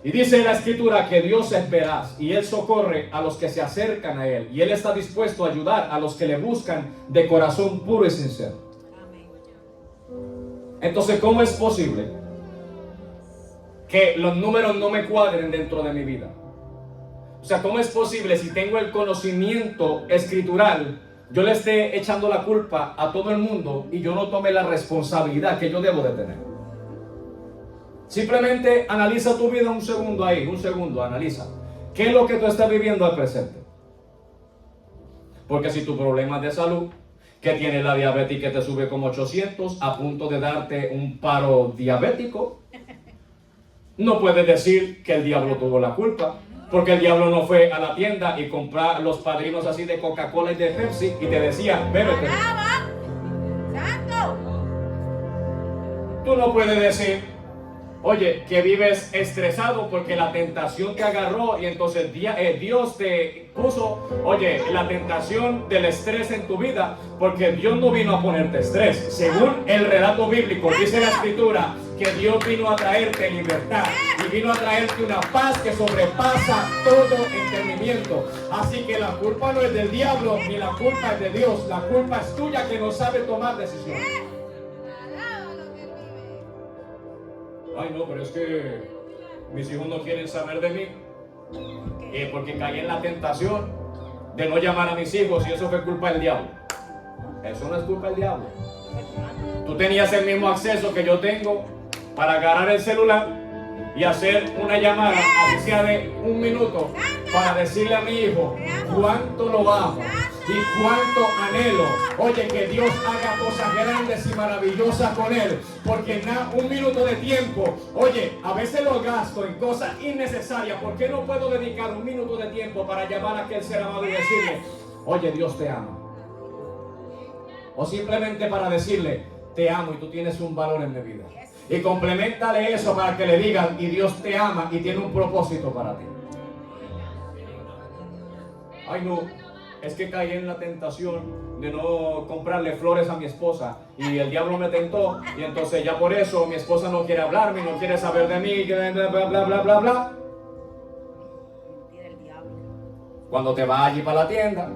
Y dice la Escritura que Dios es veraz y Él socorre a los que se acercan a Él, y Él está dispuesto a ayudar a los que le buscan de corazón puro y sincero. Entonces, ¿cómo es posible que los números no me cuadren dentro de mi vida? O sea, ¿cómo es posible si tengo el conocimiento escritural, yo le esté echando la culpa a todo el mundo y yo no tome la responsabilidad que yo debo de tener? Simplemente analiza tu vida un segundo ahí, un segundo, analiza. ¿Qué es lo que tú estás viviendo al presente? Porque si tu problema es de salud, que tienes la diabetes que te sube como 800 a punto de darte un paro diabético, no puedes decir que el diablo tuvo la culpa, porque el diablo no fue a la tienda y comprar los padrinos así de Coca-Cola y de Pepsi y te decía, bébete. ¡Santo! Tú no puedes decir, oye, que vives estresado porque la tentación te agarró y entonces Dios te puso, oye, la tentación del estrés en tu vida, porque Dios no vino a ponerte estrés. Según el relato bíblico, dice la Escritura que Dios vino a traerte libertad y vino a traerte una paz que sobrepasa todo entendimiento. Así que la culpa no es del diablo ni la culpa es de Dios. La culpa es tuya que no sabe tomar decisiones. Ay, no, pero es que mis hijos no quieren saber de mí. Porque caí en la tentación de no llamar a mis hijos y eso fue culpa del diablo. Eso no es culpa del diablo. Tú tenías el mismo acceso que yo tengo para agarrar el celular y hacer una llamada, así sea de 1 minuto, para decirle a mi hijo cuánto lo amo y cuánto anhelo, oye, que Dios haga cosas grandes y maravillosas con él, porque 1 minuto de tiempo, oye, a veces lo gasto en cosas innecesarias. ¿Por qué no puedo dedicar 1 minuto de tiempo para llamar a aquel ser amado y decirle, oye, Dios te ama? O simplemente para decirle, te amo y tú tienes un valor en mi vida. Y complementale eso para que le digan, y Dios te ama y tiene un propósito para ti. Ay, no, es que caí en la tentación de no comprarle flores a mi esposa y el diablo me tentó y entonces ya por eso mi esposa no quiere hablarme, no quiere saber de mí, bla, bla, bla, bla, bla, bla. Cuando te vas allí para la tienda,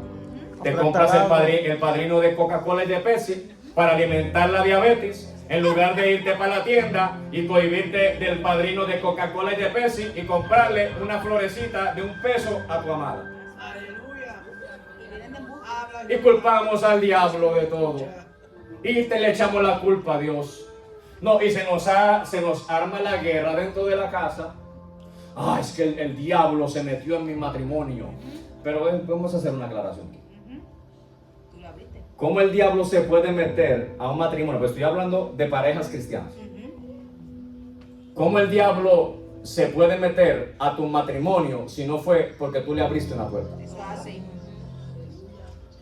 te compras el padrino de Coca-Cola y de Pepsi para alimentar la diabetes, en lugar de irte para la tienda y cohibirte del padrino de Coca-Cola y de Pepsi y comprarle una florecita de $1 a tu amada. Y culpamos al diablo de todo. Y le echamos la culpa a Dios. No, y se nos arma la guerra dentro de la casa. Ah, es que el diablo se metió en mi matrimonio. Pero vamos a hacer una aclaración aquí. ¿Cómo el diablo se puede meter a un matrimonio? Pues estoy hablando de parejas cristianas. ¿Cómo el diablo se puede meter a tu matrimonio si no fue porque tú le abriste una puerta?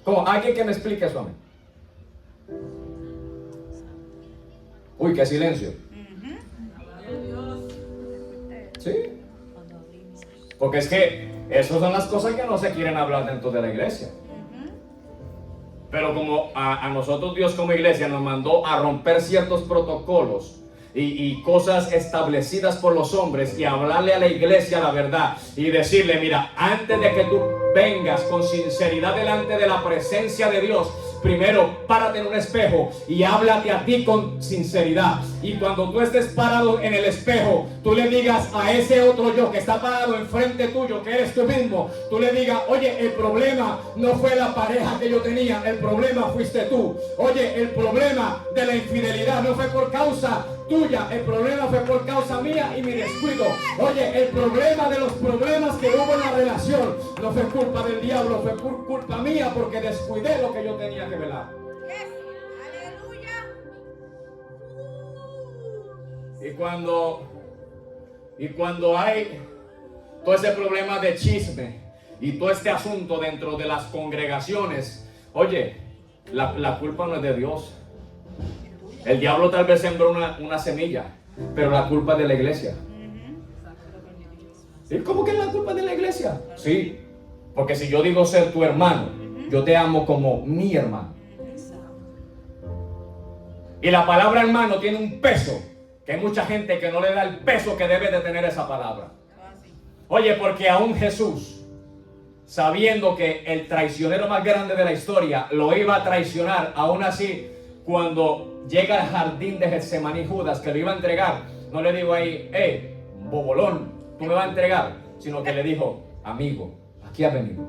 ¿Cómo? ¿Alguien que me explique eso a mí? Uy, qué silencio. ¿Sí? Porque es que esas son las cosas que no se quieren hablar dentro de la iglesia. Pero como a nosotros Dios como iglesia nos mandó a romper ciertos protocolos y cosas establecidas por los hombres y hablarle a la iglesia la verdad y decirle, mira, antes de que tú vengas con sinceridad delante de la presencia de Dios, primero párate en un espejo y háblate a ti con sinceridad. Y cuando tú estés parado en el espejo, tú le digas a ese otro yo que está parado enfrente tuyo, que eres tú mismo, tú le digas, oye, el problema no fue la pareja que yo tenía, el problema fuiste tú. Oye, el problema de la infidelidad no fue por causa tuya, el problema fue por causa mía y mi descuido. Oye, el problema de los problemas que hubo en la relación no fue culpa del diablo, fue por culpa mía porque descuidé lo que yo tenía que velar. Aleluya. Y cuando hay todo ese problema de chisme y todo este asunto dentro de las congregaciones, oye, la culpa no es de Dios. El diablo tal vez sembró una semilla, pero la culpa es de la iglesia. ¿Y cómo que es la culpa de la iglesia? Sí, porque si yo digo ser tu hermano, yo te amo como mi hermano. Y la palabra hermano tiene un peso, que hay mucha gente que no le da el peso que debe de tener esa palabra. Oye, porque aún Jesús, sabiendo que el traicionero más grande de la historia lo iba a traicionar, aún así, cuando llega al jardín de Getsemaní, Judas, que lo iba a entregar, no le digo ahí, bobolón, tú me vas a entregar, sino que le dijo, amigo, aquí has venido.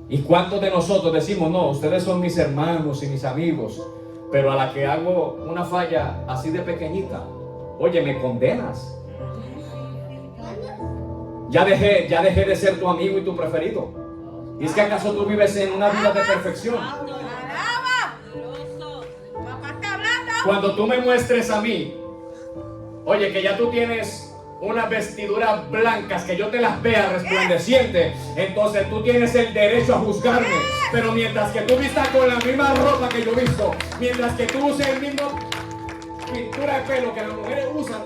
¿Y cuántos de nosotros decimos, no, ustedes son mis hermanos y mis amigos, pero a la que hago una falla así de pequeñita, oye, me condenas? Ya dejé de ser tu amigo y tu preferido. ¿Y es que acaso tú vives en una vida de perfección? Papá está hablando. Cuando tú me muestres a mí, oye, que ya tú tienes unas vestiduras blancas, que yo te las vea resplandecientes, entonces tú tienes el derecho a juzgarme. Pero mientras que tú vistas con la misma ropa que yo visto, mientras que tú uses el mismo pintura de pelo que las mujeres usan,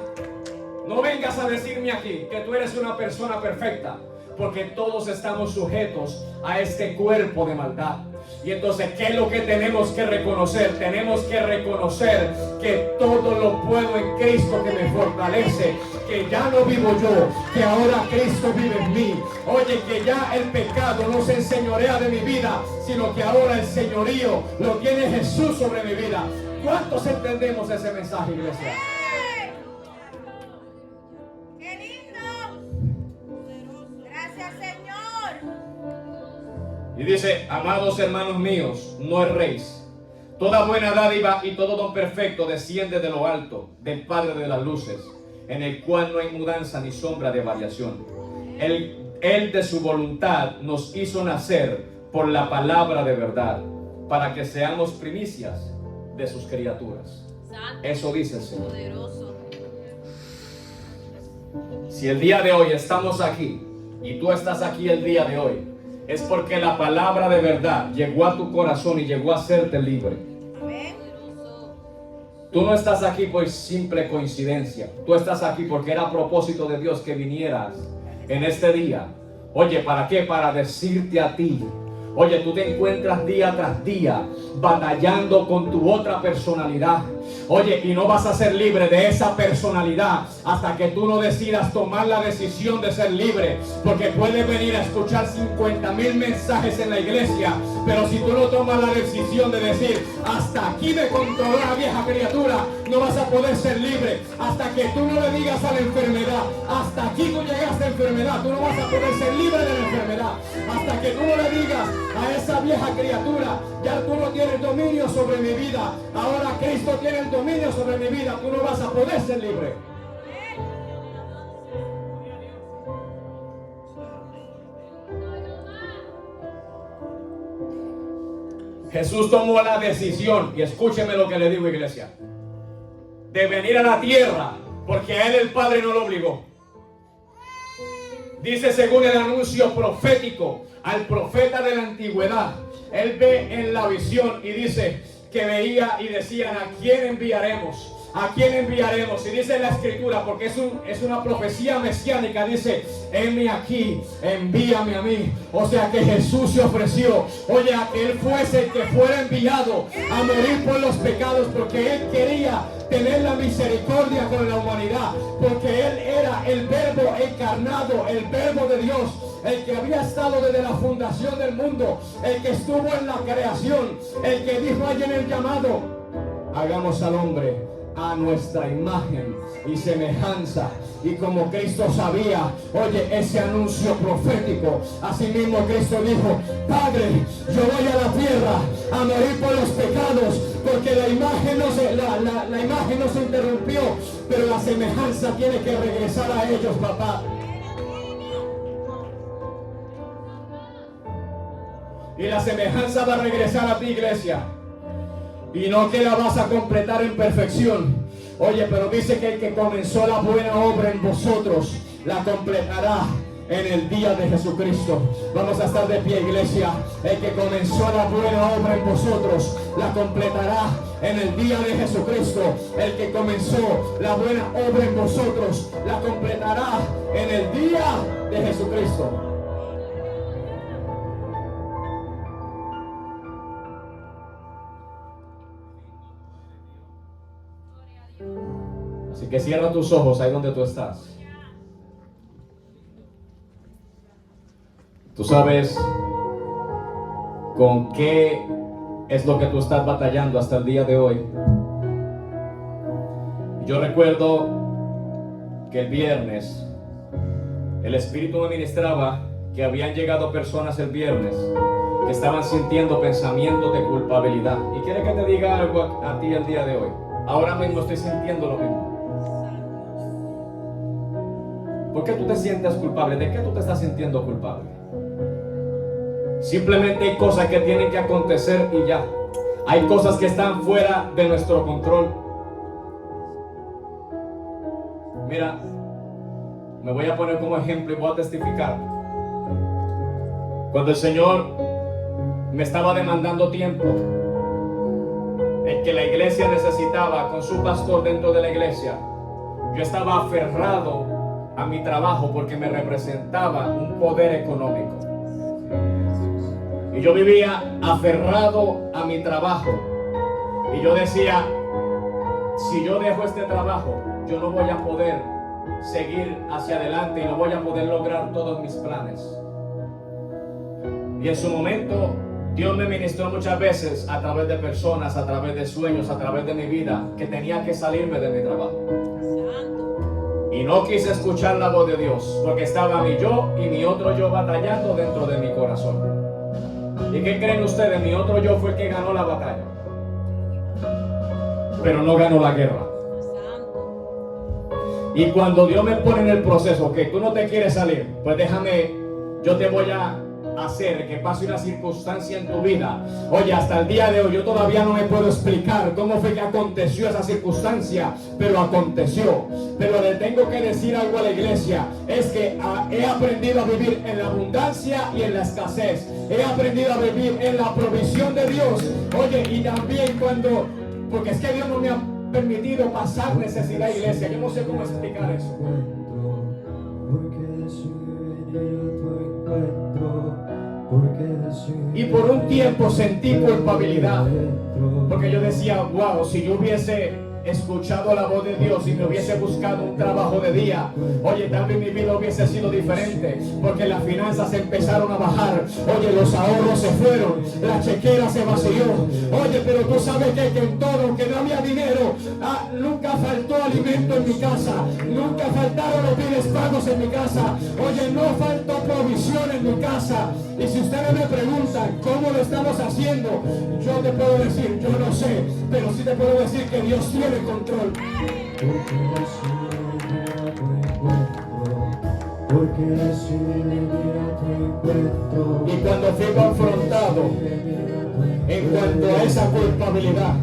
no vengas a decirme aquí que tú eres una persona perfecta, porque todos estamos sujetos a este cuerpo de maldad. Y entonces, ¿qué es lo que tenemos que reconocer? Tenemos que reconocer que todo lo puedo en Cristo que me fortalece, que ya no vivo yo, que ahora Cristo vive en mí. Oye, que ya el pecado no se enseñorea de mi vida, sino que ahora el señorío lo tiene Jesús sobre mi vida. ¿Cuántos entendemos ese mensaje, iglesia? ¡Qué lindo! Gracias, Señor. Y dice, amados hermanos míos, no erréis. Toda buena dádiva y todo don perfecto desciende de lo alto, del Padre de las luces, en el cual no hay mudanza ni sombra de variación. Él de su voluntad nos hizo nacer por la palabra de verdad, para que seamos primicias de sus criaturas. Eso dice el Señor. Si el día de hoy estamos aquí, y tú estás aquí el día de hoy, es porque la palabra de verdad llegó a tu corazón y llegó a hacerte libre. Amén. Tú no estás aquí por simple coincidencia. Tú estás aquí porque era a propósito de Dios que vinieras en este día. Oye, ¿para qué? Para decirte a ti. Oye, tú te encuentras día tras día batallando con tu otra personalidad. Oye, y no vas a ser libre de esa personalidad hasta que tú no decidas tomar la decisión de ser libre. Porque puedes venir a escuchar 50,000 mensajes en la iglesia, pero si tú no tomas la decisión de decir, hasta aquí me controló la vieja criatura, no vas a poder ser libre. Hasta que tú no le digas a la enfermedad, hasta aquí tú llegaste a enfermedad, tú no vas a poder ser libre de la enfermedad. Hasta que tú no le digas a esa vieja criatura, ya tú no tienes dominio sobre mi vida, ahora Cristo tiene el dominio sobre mi vida, tú no vas a poder ser libre. Jesús tomó la decisión, y escúcheme lo que le digo, iglesia, de venir a la tierra, porque a él el Padre no lo obligó. Dice, según el anuncio profético al profeta de la antigüedad, él ve en la visión y dice que veía y decían, ¿a quién enviaremos? ¿A quién enviaremos? Y dice la escritura, porque es una profecía mesiánica, dice, heme aquí, envíame a mí. O sea que Jesús se ofreció, oye, a que él fuese el que fuera enviado a morir por los pecados, porque él quería tener la misericordia con la humanidad, porque él era el verbo encarnado, el verbo de Dios. el que había estado desde la fundación del mundo, el que estuvo en la creación, el que dijo allí en el llamado: hagamos al hombre a nuestra imagen y semejanza. Y como Cristo sabía, oye, ese anuncio profético, asimismo Cristo dijo: Padre, yo voy a la tierra a morir por los pecados, porque la imagen no se interrumpió, pero la semejanza tiene que regresar a ellos, papá. Y la semejanza va a regresar a ti, iglesia. Y no que la vas a completar en perfección. Oye, pero dice que el que comenzó la buena obra en vosotros, la completará en el día de Jesucristo. Vamos a estar de pie, iglesia. El que comenzó la buena obra en vosotros, la completará en el día de Jesucristo. El que comenzó la buena obra en vosotros, la completará en el día de Jesucristo. Así que cierra tus ojos ahí donde tú estás. Tú sabes con qué es lo que tú estás batallando hasta el día de hoy. Yo recuerdo que el viernes el Espíritu me ministraba que habían llegado personas el viernes que estaban sintiendo pensamientos de culpabilidad. Y quiere que te diga algo a ti el día de hoy. Ahora mismo estoy sintiendo lo mismo. ¿Por qué tú te sientes culpable? ¿De qué tú te estás sintiendo culpable? Simplemente hay cosas que tienen que acontecer y ya. Hay cosas que están fuera de nuestro control. Mira, me voy a poner como ejemplo y voy a testificar. Cuando el Señor me estaba demandando tiempo, el que la iglesia necesitaba con su pastor dentro de la iglesia, yo estaba aferrado a mi trabajo porque me representaba un poder económico. Y yo vivía aferrado a mi trabajo. Y yo decía: si yo dejo este trabajo, yo no voy a poder seguir hacia adelante y no voy a poder lograr todos mis planes. Y en su momento, Dios me ministró muchas veces a través de personas, a través de sueños, a través de mi vida, que tenía que salirme de mi trabajo. Y no quise escuchar la voz de Dios, porque estaba mi yo y mi otro yo batallando dentro de mi corazón. ¿Y qué creen ustedes? Mi otro yo fue el que ganó la batalla, pero no ganó la guerra. Y cuando Dios me pone en el proceso, que tú no te quieres salir, pues déjame, yo te voy a hacer que pase una circunstancia en tu vida. Oye, hasta el día de hoy yo todavía no me puedo explicar cómo fue que aconteció esa circunstancia, pero aconteció. Pero le tengo que decir algo a la iglesia, es que he aprendido a vivir en la abundancia y en la escasez. He aprendido a vivir en la provisión de Dios. Oye, y también porque es que Dios no me ha permitido pasar necesidad, iglesia. Yo no sé cómo explicar eso. Y por un tiempo sentí culpabilidad, porque yo decía: wow, si yo hubiese escuchado la voz de Dios y me hubiese buscado un trabajo de día, oye, también mi vida hubiese sido diferente, porque las finanzas empezaron a bajar. Oye, los ahorros se fueron, la chequera se vació. Oye, pero tú sabes que en todo, aunque no había dinero, nunca faltó alimento en mi casa, nunca faltaron los bienes pagos en mi casa. Oye, no faltó provisión en mi casa. Y si ustedes me preguntan cómo lo estamos haciendo, yo te puedo decir, yo no sé, pero sí te puedo decir que Dios tiene control. Y cuando fui confrontado en cuanto a esa culpabilidad,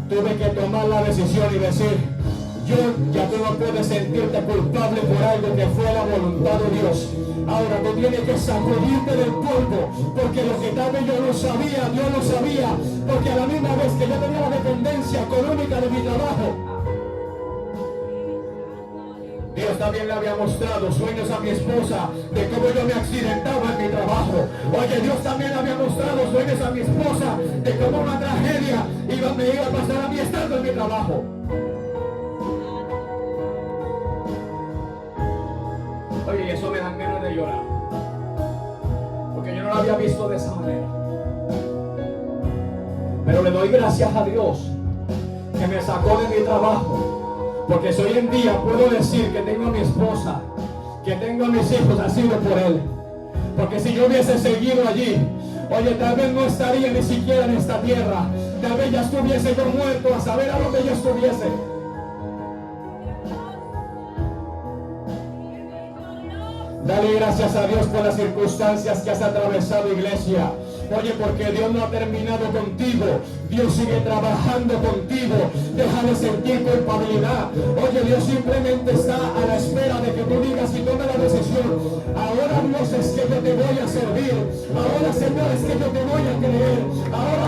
tuve que tomar la decisión y decir: ya tú no puedes sentirte culpable por algo que fue la voluntad de Dios. Ahora tú tienes que sacudirte del polvo, porque lo que tal vez yo no sabía, Dios lo sabía, porque a la misma vez que yo tenía la dependencia económica de mi trabajo, Dios también le había mostrado sueños a mi esposa de cómo yo me accidentaba en mi trabajo. Oye, Dios también le había mostrado sueños a mi esposa de cómo una tragedia me iba a pasar a mí estando en mi trabajo. Oye, y eso me da ganas de llorar. no lo había visto de esa manera. Pero le doy gracias a Dios que me sacó de mi trabajo, porque si hoy en día puedo decir que tengo a mi esposa, que tengo a mis hijos, ha sido por Él. Porque si yo hubiese seguido allí, oye, tal vez no estaría ni siquiera en esta tierra, tal vez ya estuviese yo muerto, a saber a dónde yo estuviese. Dale gracias a Dios por las circunstancias que has atravesado, iglesia. Oye, porque Dios no ha terminado contigo. Dios sigue trabajando contigo. Deja de sentir culpabilidad. Oye, Dios simplemente está a la espera de que tú digas y tomes la decisión. Ahora, Dios, es que yo te voy a servir. Ahora, Señor, es que yo te voy a creer. Ahora,